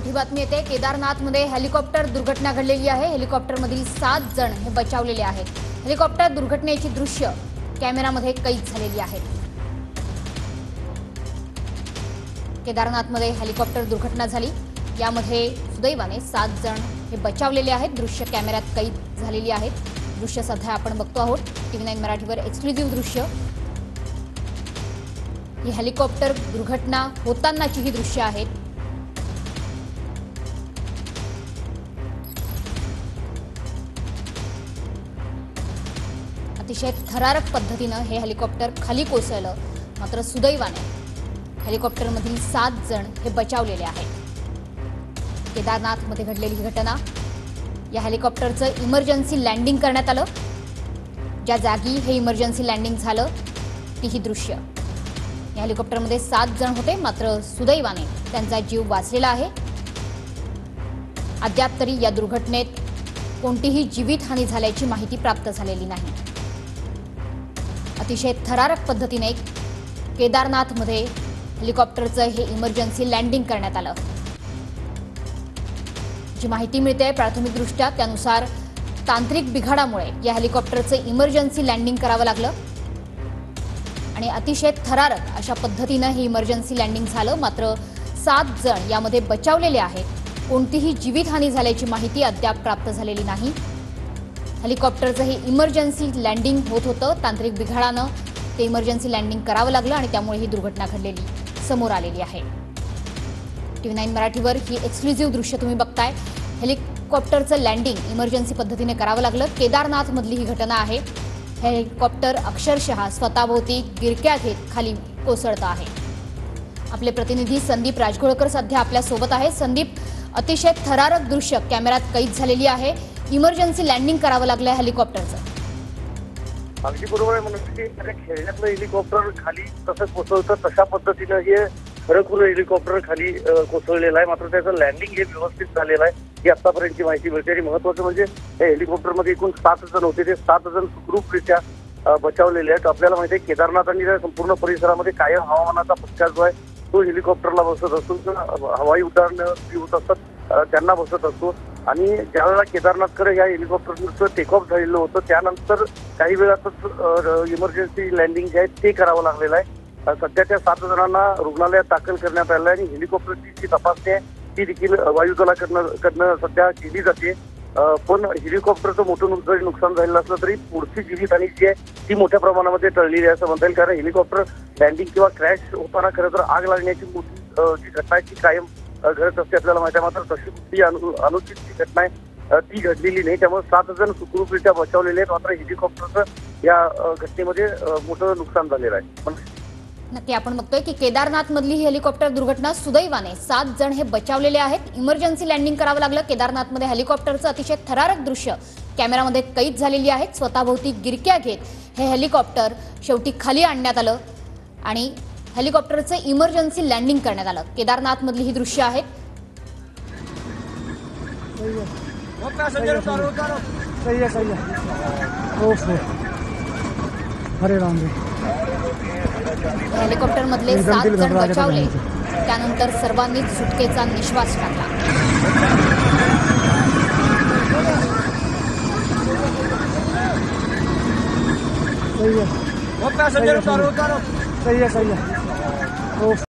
मोठी बातमी येते। केदारनाथमध्ये हेलिकॉप्टर दुर्घटना घडलेली आहे। हेलिकॉप्टरमधील 7 जण हे बचावलेले आहेत। हेलिकॉप्टर दुर्घटनेची दृश्य कॅमेरामध्ये कैद झालेली आहेत। केदारनाथमध्ये हेलिकॉप्टर दुर्घटना झाली, यामध्ये सुदैवाने 7 जण हे बचावलेले आहेत। दृश्य कॅमेऱ्यात कैद झालेली आहेत। दृश्य सध्या आपण बघतो आहोत TV9 मराठीवर एक्सक्लुझिव्ह दृश्य। ही हेलिकॉप्टर दुर्घटना होतानाची ही दृश्य आहेत। अतिशय थरारक पद्धतीने हे हेलिकॉप्टर खाली कोसळलं, मात्र सुदैवाने हेलिकॉप्टरमधील 7 जण हे बचावलेले आहेत। केदारनाथमध्ये घडलेली ही घटना, या हेलिकॉप्टरचं इमर्जन्सी लँडिंग करण्यात आलं। ज्या जागी हे इमर्जन्सी लँडिंग झालं ती ही दृश्य। या हेलिकॉप्टरमध्ये 7 जण होते, मात्र सुदैवाने त्यांचा जीव वाचलेला आहे। अद्याप तरी या दुर्घटनेत कोणतीही जीवितहानी झाल्याची माहिती प्राप्त झालेली नाही। अतिशय थरारक पद्धतीने केदारनाथमध्ये हेलिकॉप्टरचं हे इमर्जन्सी लँडिंग करण्यात आलं। जी माहिती मिळते प्राथमिकदृष्ट्या त्यानुसार तांत्रिक बिघाडामुळे या हेलिकॉप्टरचं इमर्जन्सी लँडिंग करावं लागलं आणि अतिशय थरारक अशा पद्धतीने हे इमर्जन्सी लँडिंग झालं। मात्र 7 जण यामध्ये बचावलेले आहेत। कोणतीही जीवितहानी झाल्याची माहिती अद्याप प्राप्त झालेली नाही। हेलिकॉप्टरचं हे इमर्जन्सी लँडिंग होत होतं, तांत्रिक बिघाडानं ते इमर्जन्सी लँडिंग करावं लागलं आणि त्यामुळे ही दुर्घटना घडलेली समोर आलेली आहे। TV9 मराठीवर ही एक्सक्लुझिव्ह दृश्य तुम्ही बघताय। हेलिकॉप्टरचं लँडिंग इमर्जन्सी पद्धतीने करावं लागलं। केदारनाथमधली ही घटना आहे। हेलिकॉप्टर अक्षरशः स्वतःभोवती गिरक्या घेत खाली कोसळत आहे। आपले प्रतिनिधी संदीप राजघोळकर सध्या आपल्या सोबत आहे। संदीप, अतिशय थरारक दृश्य कॅमेऱ्यात कैद झालेली आहे। इमर्जन्सी लँडिंग करावं लागलं हेलिकॉप्टरचं। अगदी बरोबर आहे। म्हणजे खेळण्यातलं हेलिकॉप्टर खाली कसं कोसळतं तशा पद्धतीनं हे खरंखुरं हेलिकॉप्टर खाली कोसळलेलं आहे। मात्र त्याचं लँडिंग हे व्यवस्थित झालेलं आहे, ही आतापर्यंतची माहिती मिळते। आणि महत्वाचं म्हणजे या हेलिकॉप्टरमध्ये एकूण 7 जण होते, ते 7 जण सुखरूपरित्या बचावलेले आहेत। आपल्याला माहिती आहे केदारनाथ आणि त्या संपूर्ण परिसरामध्ये कायम हवामानाचा फटका जो आहे तो हेलिकॉप्टरला बसत असतो, हवाई उड्डाण होत असतात त्यांना बसत असतो। आणि ज्यावेळेला केदारनाथकडे या हेलिकॉप्टरचं टेक ऑफ झालेलं होतं त्यानंतर काही वेळातच इमर्जन्सी लँडिंग जे आहे ते करावं लागलेलं आहे। सध्या त्या 7 जणांना रुग्णालयात दाखल करण्यात आलं आहे आणि हेलिकॉप्टरची जी तपासणी आहे ती देखील वायुदलाकडनं सध्या केली जाते। पण हेलिकॉप्टरचं मोठं जरी नुकसान झालेलं असलं तरी पुढची जीवितहानी जी आहे ती मोठ्या प्रमाणामध्ये टळलेली आहे असं म्हणता येईल। कारण हेलिकॉप्टर लँडिंग किंवा क्रॅश होताना खरं तर आग लागण्याची मोठी जी घटना आहे ती कायम घडत असते आपल्याला माहिती आहे। मात्र तशी कुठली अनुचित जी घटना आहे ती घडलेली नाही, त्यामुळे 7 जण सुखरूपरित्या बचावलेले आहेत। मात्र हेलिकॉप्टरचं या घटनेमध्ये मोठं नुकसान झालेलं आहे। नक्की आपण बघतोय की केदारनाथमधली ही हेलिकॉप्टर दुर्घटना सुदैवाने 7 जण हे बचावलेले आहेत। इमर्जन्सी लँडिंग करावं लागलं। केदारनाथमध्ये हेलिकॉप्टरचं अतिशय थरारक दृश्य कॅमेरामध्ये कैद झालेली आहेत। स्वतःभोवती गिरक्या घेत हे हेलिकॉप्टर शेवटी खाली आणण्यात आलं आणि हेलिकॉप्टरचं इमर्जन्सी लँडिंग करण्यात आलं। केदारनाथमधली ही दृश्य आहेत। हरे राम। हेलिकॉप्टर मधले 7 जण बचावले, त्यानंतर सर्वांनीच सुटकेचा निश्वास टाकला। सही है, सही है।